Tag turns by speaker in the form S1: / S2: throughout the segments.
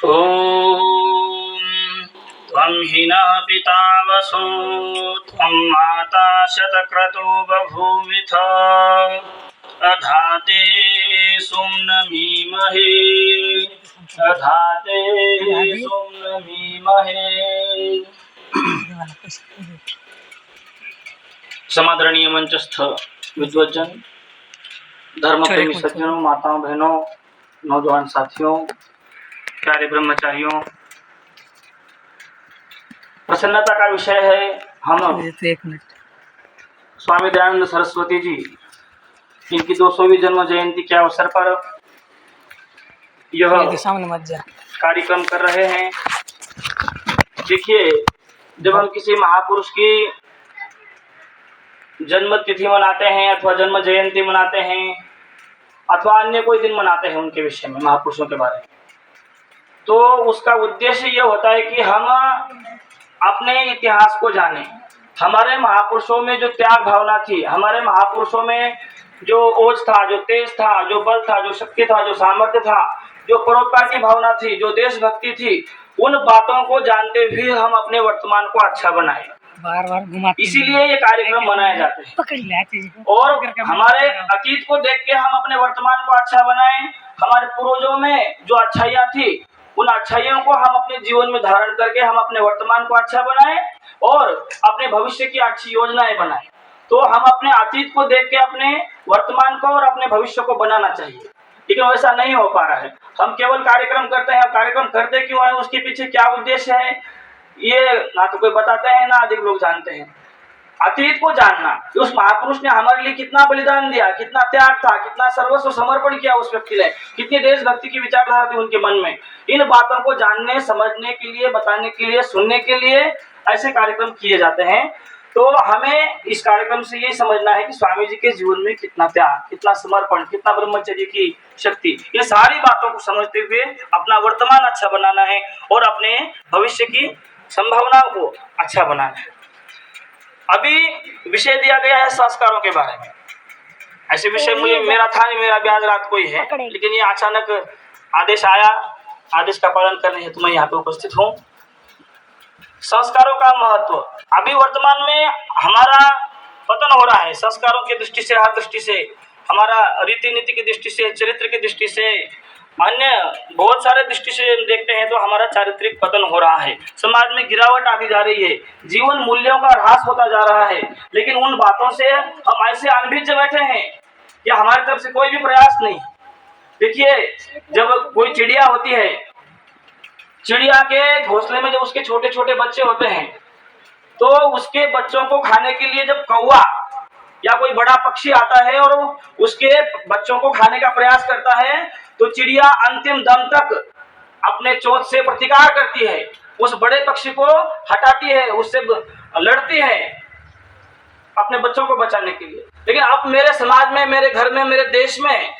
S1: ॐ त्वं हिनः पिता वसो त्वं माता शतक्रतो बभूविथ अधाते सुम्नमीमहे अधाते सुम्नमीमहे। समादरणीय मंचस्थ विद्वज्जन, धर्मप्रेमी सज्जनों, माताओं, बहनों, नौजवान साथियों, प्यारे ब्रह्मचारियों, प्रसन्नता का विषय है। हम स्वामी दयानंद सरस्वती जी इनकी 200वीं जन्म जयंती के अवसर पर यह कार्यक्रम कर रहे हैं। देखिए, जब हम किसी महापुरुष की जन्म तिथि मनाते हैं अथवा जन्म जयंती मनाते हैं अथवा अन्य कोई दिन मनाते हैं उनके विषय में, महापुरुषों के बारे में, तो उसका उद्देश्य यह होता है कि हम अपने इतिहास को जानें। हमारे महापुरुषों में जो त्याग भावना थी, हमारे महापुरुषों में जो ओज था, जो तेज था, जो बल था, जो शक्ति था, जो सामर्थ्य था, जो परोपकार की भावना थी, जो देशभक्ति थी, उन बातों को जानते हुए हम अपने वर्तमान को अच्छा बनाएं। इसीलिए ये कार्यक्रम मनाए जाते हैं और हमारे अतीत को देख के हम अपने वर्तमान को अच्छा बनाएं। हमारे पूर्वजों में जो अच्छाइयाँ थी, उन अच्छाइयों को हम अपने जीवन में धारण करके हम अपने वर्तमान को अच्छा बनाएं और अपने भविष्य की अच्छी योजनाएं बनाएं। तो हम अपने अतीत को देख के अपने वर्तमान को और अपने भविष्य को बनाना चाहिए, लेकिन वैसा नहीं हो पा रहा है। हम केवल कार्यक्रम करते हैं। कार्यक्रम करते क्यों है, उसके पीछे क्या उद्देश्य है, ये ना तो कोई बताते हैं ना अधिक लोग जानते हैं। अतीत को जानना, उस महापुरुष ने हमारे लिए कितना बलिदान दिया, कितना त्याग था, कितना सर्वस्व समर्पण किया उस व्यक्ति ने, कितनी देशभक्ति की विचारधारा थी उनके मन में, इन बातों को जानने, समझने के लिए, बताने के लिए, सुनने के लिए ऐसे कार्यक्रम किए जाते हैं। तो हमें इस कार्यक्रम से ये समझना है कि स्वामी जी के जीवन में कितना त्याग, कितना समर्पण, कितना ब्रह्मचर्य की शक्ति, ये सारी बातों को समझते हुए अपना वर्तमान अच्छा बनाना है और अपने भविष्य की संभावनाओं को अच्छा बनाना है। अभी विषय दिया गया है संस्कारों के बारे में। ऐसे विषय मुझे मेरा था नहीं, मेरा भी आज रात को ही है, लेकिन ये अचानक आदेश आया, आदेश का पालन करने हेतु मैं यहाँ पे उपस्थित हूँ। संस्कारों का महत्व, अभी वर्तमान में हमारा पतन हो रहा है संस्कारों की दृष्टि से, हर दृष्टि से, हमारा रीति नीति की दृष्टि से, चरित्र की दृष्टि से, अन्य बहुत सारे दृष्टि से देखते हैं तो हमारा चारित्रिक पतन हो रहा है। समाज में गिरावट आती जा रही है, जीवन मूल्यों का ह्रास होता जा रहा है। लेकिन उन बातों से हम ऐसे अनभिज्ञ बैठे हैं कि हमारी तरफ से कोई भी प्रयास नहीं। देखिए, जब कोई चिड़िया होती है, चिड़िया के घोंसले में जब उसके छोटे छोटे बच्चे होते हैं तो उसके बच्चों को खाने के लिए जब कौवा या कोई बड़ा पक्षी आता है और उसके बच्चों को खाने का प्रयास करता है तो चिड़िया अंतिम दम तक अपने चोंच से प्रतिकार करती है, उस बड़े पक्षी को हटाती है, उससे लड़ती है अपने बच्चों को बचाने के लिए। लेकिन अब मेरे समाज में, मेरे घर में, मेरे देश में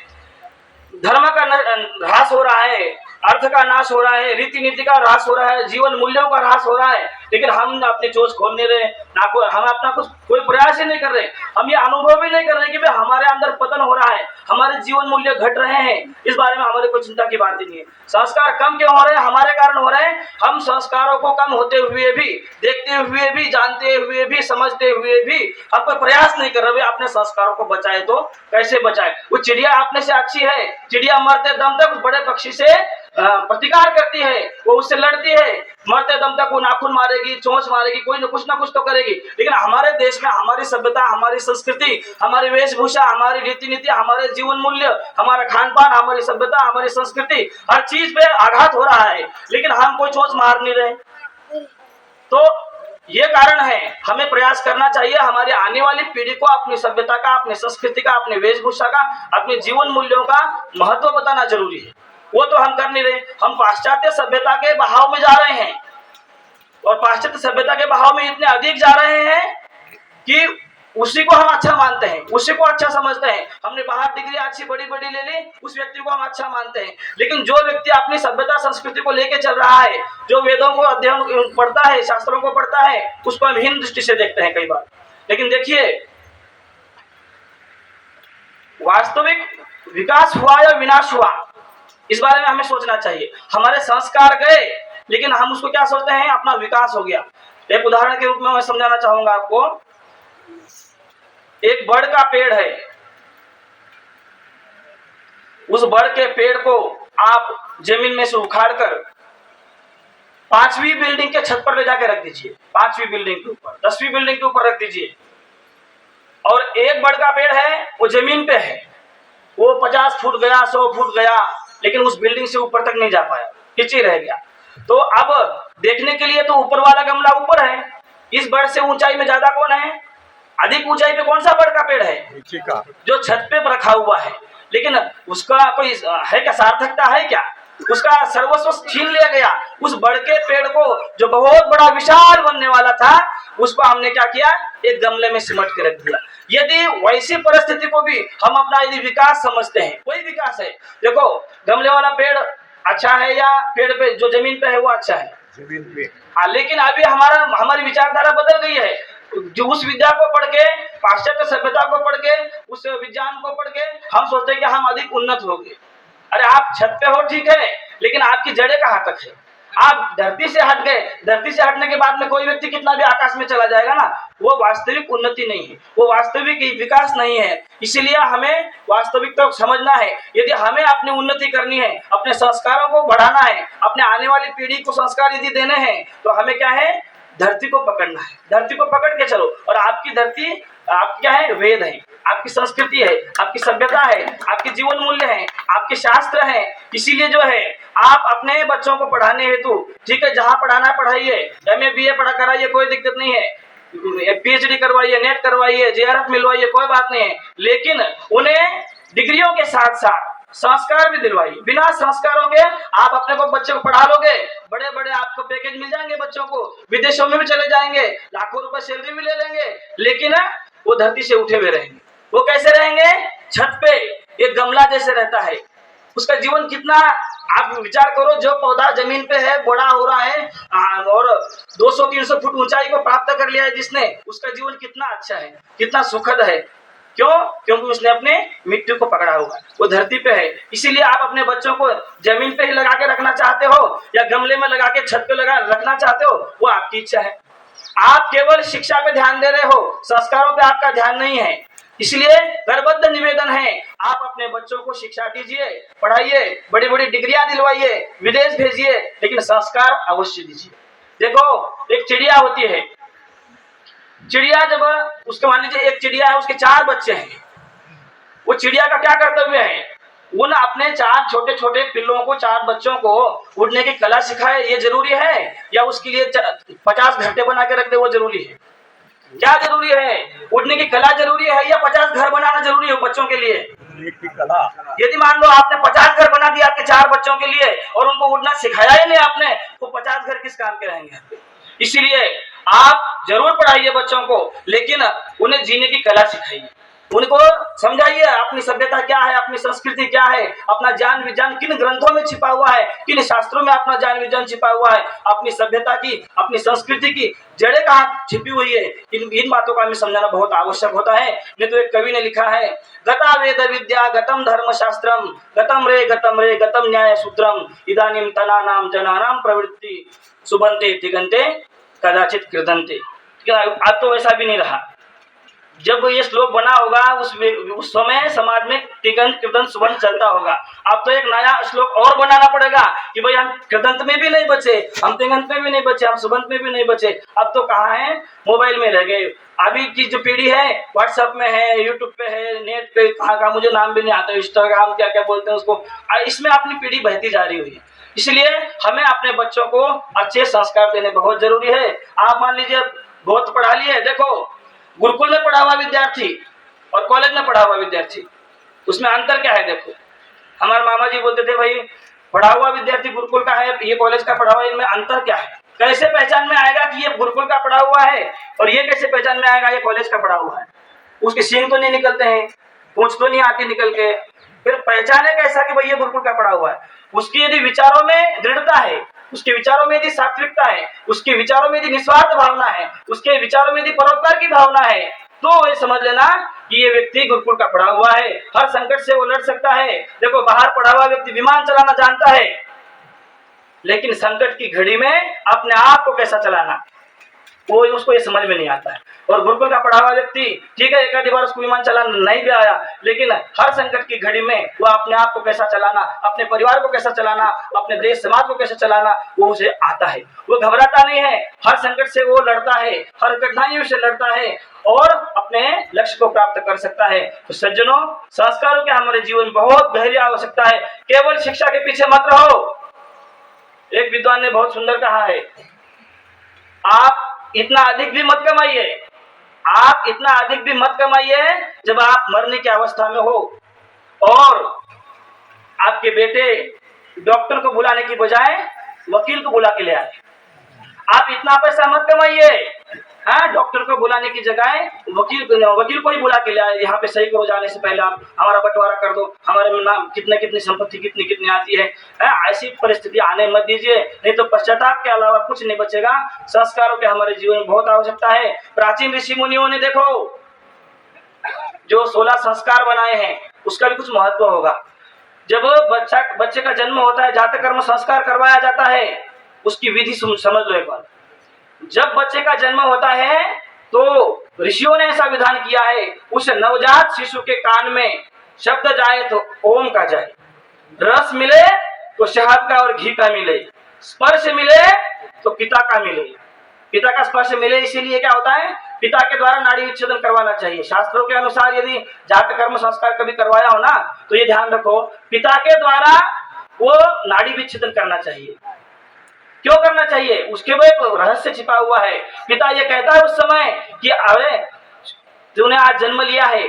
S1: धर्म का ह्रास हो रहा है, अर्थ का नाश हो रहा है, रीति नीति का ह्रास हो रहा है, जीवन मूल्यों का ह्रास हो रहा है, लेकिन हम अपनी चोंच खोल नहीं रहे, ना हम अपना कुछ कोई प्रयास ही नहीं कर रहे। हम ये अनुभव भी नहीं कर रहे कि भाई हमारे अंदर पतन हो रहा है, हमारे जीवन मूल्य घट रहे हैं। इस बारे में हमारे कोई चिंता की बात ही नहीं है। संस्कार कम क्यों हो रहे हैं, हमारे कारण हो रहे हैं। हम संस्कारों को कम होते हुए भी, देखते हुए भी, जानते हुए भी, समझते हुए भी हम कोई प्रयास नहीं कर रहे अपने संस्कारों को बचाए। तो कैसे बचाए? वो चिड़िया अपने से अच्छी है, चिड़िया मरते दम तक उस बड़े पक्षी से प्रतिकार करती है, वो उससे लड़ती है, मरते दम तक वो नाखून मारेगी, चोंच मारेगी, कोई ना कुछ तो करेगी। लेकिन हमारे देश में हमारी सभ्यता, हमारी संस्कृति, हमारी वेशभूषा, हमारी रीति नीति, हमारे जीवन मूल्य, हमारा खान पान, हमारी सभ्यता, हमारी संस्कृति, हर चीज पे आघात हो रहा है, लेकिन हम कोई चोंच मार नहीं रहे। तो ये कारण है, हमें प्रयास करना चाहिए हमारी आने वाली पीढ़ी को अपनी सभ्यता का, अपनी संस्कृति का, अपनी वेशभूषा का, अपने जीवन मूल्यों का महत्व बताना जरूरी है। वो तो हम कर नहीं रहे। हम पाश्चात्य सभ्यता के बहाव में जा रहे हैं और पाश्चात्य सभ्यता के बहाव में इतने अधिक जा रहे हैं कि उसी को हम अच्छा मानते हैं, उसी को अच्छा समझते हैं। हमने बाहर डिग्री अच्छी बड़ी बड़ी ले ली, उस व्यक्ति को हम अच्छा मानते हैं। लेकिन जो व्यक्ति अपनी सभ्यता संस्कृति को लेके चल रहा है, जो वेदों को अध्ययन पढ़ता है, शास्त्रों को पढ़ता है, उसको हम हीन दृष्टि से देखते हैं कई बार। लेकिन देखिए, वास्तविक विकास हुआ या विनाश हुआ, इस बारे में हमें सोचना चाहिए। हमारे संस्कार गए लेकिन हम उसको क्या सोचते हैं, अपना विकास हो गया। एक उदाहरण के रूप में मैं समझाना चाहूंगा आपको। एक बड़ का पेड़ है, उस बड़ के पेड़ को आप जमीन में से उखाड़कर 5वीं बिल्डिंग के छत पर ले जाके रख दीजिए, 5वीं बिल्डिंग के ऊपर, 10वीं बिल्डिंग के ऊपर रख दीजिए। और एक बड़ का पेड़ है वो जमीन पे है, वो 50 फुट गया, 100 फुट गया, लेकिन उस बिल्डिंग से ऊपर तक नहीं जा पाया, नीचे रह गया। तो अब देखने के लिए तो ऊपर वाला गमला ऊपर है, इस बड़ से ऊंचाई में ज्यादा कौन है, अधिक ऊंचाई पे कौन सा बड़ का पेड़ है,
S2: नीचे का
S1: जो छत पे रखा हुआ है। लेकिन उसका कोई है क्या, सार्थकता है क्या, उसका सर्वस्व छीन लिया गया। उस बड़ के पेड़ को जो बहुत बड़ा विशाल बनने वाला था, उसको हमने क्या किया, एक गमले में सिमट के रख दिया। यदि वैसी परिस्थिति को भी हम अपना यदि विकास समझते हैं, कोई विकास है, देखो गमले वाला पेड़ अच्छा है या पेड़ पे जो जमीन पे है वो अच्छा है,
S2: जमीन पे।
S1: हाँ, लेकिन अभी हमारी विचारधारा बदल गई है। जो उस विद्या को पढ़ के, पाश्चात्य सभ्यता को पढ़ के, उस विज्ञान को पढ़ के हम सोचते हैं कि हम अधिक उन्नत हो गए। अरे आप छत पे हो ठीक है, लेकिन आपकी जड़ें कहाँ तक है, आप धरती से हट गए। धरती से हटने के बाद में कोई व्यक्ति कितना भी आकाश में चला जाएगा ना, वो वास्तविक उन्नति नहीं है, वो वास्तविक विकास नहीं है। इसीलिए हमें वास्तविकता को समझना है। यदि हमें अपनी उन्नति करनी है, अपने संस्कारों को बढ़ाना है, अपने आने वाली पीढ़ी को संस्कार यदि देने हैं, तो हमें क्या है, धरती को पकड़ना है। धरती को पकड़ के चलो। और आपकी धरती, आप क्या है, वेद है, आपकी संस्कृति है, आपकी सभ्यता है, आपके जीवन मूल्य है, आपके शास्त्र है। इसीलिए जो है आप अपने बच्चों को पढ़ाने हेतु, ठीक है, जहाँ पढ़ाना पढ़ाइए, MA BA पढ़ा कराइए, कोई दिक्कत नहीं है, PhD करवाइए, नेट करवाइए, JRF मिलवाइए, कोई बात नहीं है। लेकिन उन्हें डिग्रियों के साथ साथ संस्कार भी दिलवाइए। बिना संस्कारों के आप अपने को बच्चे को पढ़ा लोगे, बड़े बड़े आपको पैकेज मिल जाएंगे, बच्चों को विदेशों में भी चले जाएंगे, लाखों रुपए सैलरी भी ले लेंगे, लेकिन वो धरती से उठे हुए रहेंगे। वो कैसे रहेंगे, छत पे एक गमला जैसे रहता है। उसका जीवन कितना, आप विचार करो, जो पौधा जमीन पे है, बड़ा हो रहा है और 200-300 फुट ऊंचाई को प्राप्त कर लिया है जिसने, उसका जीवन कितना अच्छा है, कितना सुखद है। क्यों, क्योंकि उसने अपने मिट्टी को पकड़ा हुआ है, वो धरती पे है। इसीलिए आप अपने बच्चों को जमीन पे ही लगा के रखना चाहते हो या गमले में लगा के छत पे लगा रखना चाहते हो, वो आपकी इच्छा है। आप केवल शिक्षा पे ध्यान दे रहे हो, संस्कारों पे आपका ध्यान नहीं है। इसलिए करबद्ध निवेदन है, आप अपने बच्चों को शिक्षा दीजिए, पढ़ाइए, बड़ी बड़ी डिग्रियां दिलवाइए, विदेश भेजिए, लेकिन संस्कार अवश्य दीजिए। देखो, एक चिड़िया होती है, चिड़िया जब उसके, मान लीजिए एक चिड़िया है, उसके 4 बच्चे हैं। वो चिड़िया का क्या कर्तव्य है, वो ना अपने 4 छोटे छोटे पिल्लों को, 4 बच्चों को उड़ने की कला सिखाए, ये जरूरी है, या उसके लिए 50 घंटे बना के रख दे, वो जरूरी है? क्या जरूरी है, उड़ने की कला जरूरी है या 50 घर बनाना जरूरी है बच्चों के लिए?
S2: कला।
S1: यदि मान लो आपने 50 घर बना दिया आपके 4 बच्चों के लिए और उनको उड़ना सिखाया ही नहीं आपने, तो 50 घर किस काम के रहेंगे? इसीलिए आप जरूर पढ़ाइए बच्चों को, लेकिन उन्हें जीने की कला सिखाइए, उनको समझाइए अपनी सभ्यता क्या है, अपनी संस्कृति क्या है, अपना ज्ञान विज्ञान किन ग्रंथों में छिपा हुआ है, किन शास्त्रों में अपना ज्ञान विज्ञान छिपा हुआ है, अपनी सभ्यता की, अपनी संस्कृति की जड़ें कहाँ छिपी हुई है। इन बातों का हमें समझाना बहुत आवश्यक होता है। नहीं तो एक कवि ने लिखा है, गता वेद विद्या गतम धर्म शास्त्रम, गतम रे गतम न्याय सूत्रम, इदानीम तनानाम जनानाम प्रवृत्ति सुबंते तिगंते कदाचित कृदंते। अब तो वैसा भी नहीं रहा। जब ये श्लोक बना होगा उस समय समाज में तिगंत कृदंत सुबंत चलता होगा। अब तो एक नया श्लोक और बनाना पड़ेगा कि भाई हम कृदंत में भी नहीं बचे, हम तिगंत में भी नहीं बचे, हम सुबंत में भी नहीं बचे। अब तो कहाँ है, मोबाइल में रह गए। अभी की जो पीढ़ी है व्हाट्सएप में है, यूट्यूब पे है, नेट पे कहाँ मुझे नाम भी नहीं आता, इंस्टाग्राम क्या क्या बोलते हैं उसको, इसमें अपनी पीढ़ी बहती जा रही हुई है। इसलिए हमें अपने बच्चों को अच्छे संस्कार देने बहुत जरूरी है। आप मान लीजिए बहुत पढ़ा लिए, देखो गुरुकुल में पढ़ा हुआ विद्यार्थी और कॉलेज में पढ़ा हुआ विद्यार्थी, उसमें अंतर क्या है? देखो, हमारे मामा जी बोलते थे भाई पढ़ा हुआ विद्यार्थी गुरुकुल का है, ये कॉलेज का पढ़ा हुआ है, इनमें अंतर क्या है? कैसे पहचान में आएगा कि ये गुरुकुल का पढ़ा हुआ है और ये कैसे पहचान में आएगा ये कॉलेज का पढ़ा हुआ है? उसके सींग तो नहीं निकलते हैं, पूंछ तो नहीं आती निकल के, फिर पहचाने कैसा कि भाई ये गुरुकुल का पढ़ा हुआ है? उसकी यदि विचारों में दृढ़ता है, उसके विचारों में यदि सात्विकता है, उसके विचारों में यदि निस्वार्थ भावना है, उसके विचारों में यदि परोपकार की भावना है, तो ये समझ लेना कि ये व्यक्ति गुरुकुल का पढ़ा हुआ है, हर संकट से वो लड़ सकता है। देखो बाहर पढ़ा हुआ व्यक्ति विमान चलाना जानता है, लेकिन संकट की घड़ी में अपने आप को कैसा चलाना वो उसको ये समझ में नहीं आता है। और गुरुकुल का पढ़ा हुआ व्यक्ति ठीक है, एक आधी बार उसको विमान चलाना नहीं भी आया, लेकिन हर संकट की घड़ी में वो अपने आप को कैसा चलाना, अपने परिवार को कैसा चलाना, अपने देश समाज को कैसे चलाना वो उसे आता है। वो घबराता नहीं है, हर संकट से वो लड़ता है, हर कठिनाइयों से लड़ता है और अपने लक्ष्य को प्राप्त कर सकता है। तो सज्जनों, संस्कारों की हमारे जीवन में बहुत गहरी आवश्यकता है। केवल शिक्षा के पीछे मत रहो। एक विद्वान ने बहुत सुंदर कहा है, आप इतना अधिक भी मत कमाइए, आप इतना अधिक भी मत कमाइए जब आप मरने की अवस्था में हो और आपके बेटे डॉक्टर को बुलाने की बजाय वकील को बुला के ले आए। आप इतना पैसा मत कमाइए, हाँ, डॉक्टर को बुलाने की जगह वकील को ही बुला के ले आए। यहाँ पे सही करो जाने से पहले आप हमारा बंटवारा कर दो, हमारे नाम कितनी संपत्ति कितनी आती है। ऐसी परिस्थिति आने मत दीजिए, नहीं तो पश्चाताप के अलावा कुछ नहीं बचेगा। संस्कारों के हमारे जीवन में बहुत आवश्यकता है। प्राचीन ऋषि मुनियों ने देखो जो 16 संस्कार बनाए हैं उसका भी कुछ महत्व होगा। जब बच्चे का जन्म होता है, जातक कर्म संस्कार करवाया जाता है, उसकी विधि समझ लो एक बार। जब बच्चे का जन्म होता है तो ऋषियों ने ऐसा विधान किया है, उस नवजात शिशु के कान में शब्द जाए तो ओम का जाए, रस मिले तो शहद का और घी का मिले, स्पर्श मिले तो पिता का मिले। पिता का स्पर्श मिले इसीलिए क्या होता है, पिता के द्वारा नाड़ी विच्छेदन करवाना चाहिए। शास्त्रों के अनुसार यदि जातक कर्म संस्कार कभी करवाया हो ना, तो ये ध्यान रखो, पिता के द्वारा वो नाड़ी विच्छेदन करना चाहिए। क्यों करना चाहिए, उसके में एक रहस्य छिपा हुआ है। पिता ये कहता है उस समय कि अरे तूने आज जन्म लिया है,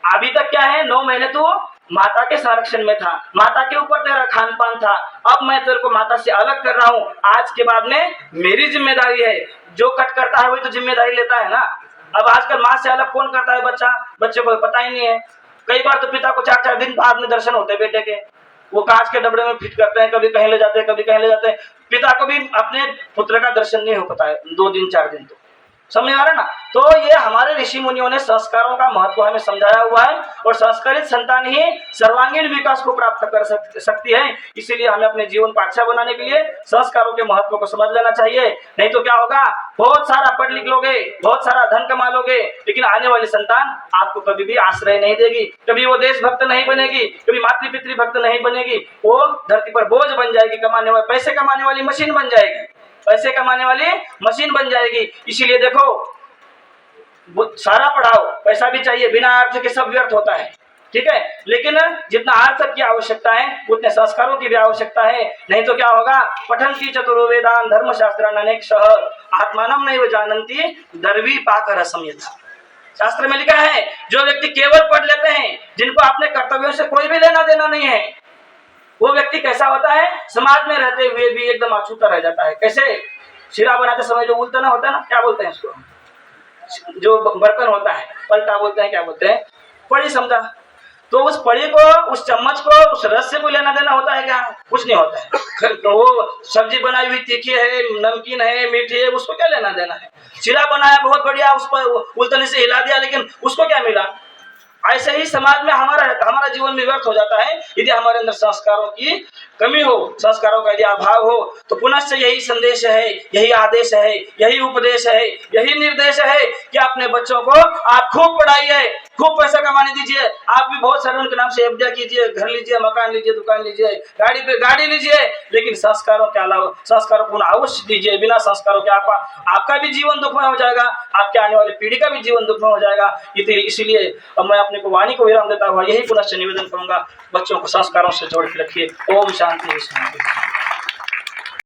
S1: अभी तक क्या है 9 महीने तो माता के संरक्षण में था, माता के ऊपर तेरा खान पान था, अब मैं तेरे को माता से अलग कर रहा हूँ, आज के बाद में मेरी जिम्मेदारी है। जो कट करता है वही तो जिम्मेदारी लेता है ना। अब आजकल माँ से अलग कौन करता है, बच्चे को पता ही नहीं है। कई बार तो पिता को 4-4 दिन बाद में दर्शन होते हैं बेटे के, वो कांच के डबड़े में फिट करते हैं, कभी कहीं ले जाते हैं, कभी कहीं ले जाते हैं। पिता को भी अपने पुत्र का दर्शन नहीं हो पाता है 2 दिन 4 दिन। तो समझ आ रहा है ना। तो ये हमारे ऋषि मुनियों ने संस्कारों का महत्व हमें समझाया हुआ है, और संस्कारित संतान ही सर्वांगीण विकास को प्राप्त कर सकती है। इसीलिए हमें अपने जीवन को अच्छा बनाने के लिए संस्कारों के महत्व को समझ लेना चाहिए। नहीं तो क्या होगा, बहुत सारा पढ़ लिख लोगे, बहुत सारा धन कमा लोगे, लेकिन आने वाली संतान आपको कभी भी आश्रय नहीं देगी, कभी वो देशभक्त नहीं बनेगी, कभी मातृ भक्त नहीं बनेगी। वो धरती पर बोझ बन जाएगी, पैसे कमाने वाली मशीन बन जाएगी, पैसे कमाने वाली मशीन बन जाएगी। इसीलिए देखो सारा पढ़ाओ, पैसा भी चाहिए, बिना अर्थ के सब व्यर्थ होता है, ठीक है। लेकिन जितना अर्थ की आवश्यकता है उतने संस्कारों की भी आवश्यकता है। नहीं तो क्या होगा, पठन्ति चतुर्वेदान धर्मशास्त्रान् अनेकशः आत्मानं नैव जानन्ति दर्वी पाकर असंयता। शास्त्र में लिखा है, जो व्यक्ति केवल पढ़ लेते हैं, जिनको अपने कर्तव्यों से कोई भी लेना देना नहीं है, वो व्यक्ति कैसा होता है, समाज में रहते हुए भी एकदम अछूता रह जाता है। कैसे, शिरा बनाते समय जो उल्टना होता है ना, क्या बोलते हैं उसको, जो बर्तन होता है पलटा बोलते हैं, क्या बोलते हैं, पड़ी समझा। तो उस पड़ी को, उस चम्मच को, उस रस से कोई लेना देना होता है क्या, कुछ नहीं होता है। तो वो सब्जी बनाई हुई तीखी है, नमकीन है, मीठी है, उसको क्या लेना देना है। शिरा बनाया बहुत बढ़िया, उस पर उल्टने से हिला दिया, लेकिन उसको क्या मिला। ऐसे ही समाज में हमारा जीवन में व्यर्थ हो जाता है यदि हमारे अंदर संस्कारों की कमी हो, संस्कारों का यदि अभाव हो। तो पुनश्च यही संदेश है, यही आदेश है, यही उपदेश है, यही निर्देश है कि अपने बच्चों को आप खूब पढ़ाइए, खूब पैसा कमाने दीजिए। आप भी बहुत सारे उनके नाम से एफडी कीजिए, घर लीजिए, मकान लीजिए, दुकान लीजिए, गाड़ी पे गाड़ी लीजिए, लेकिन संस्कारों के अलावा संस्कारों को अवश्य दीजिए। बिना संस्कारों के आपका भी जीवन दुखमय हो जाएगा, आपके आने वाली पीढ़ी का भी जीवन दुखमय हो जाएगा। इसीलिए अब मैं अपने को वाणी को विराम देता हुआ यही पुनश्च निवेदन करूंगा, बच्चों को संस्कारों से जोड़ के रखिए। ओम शांति शांति।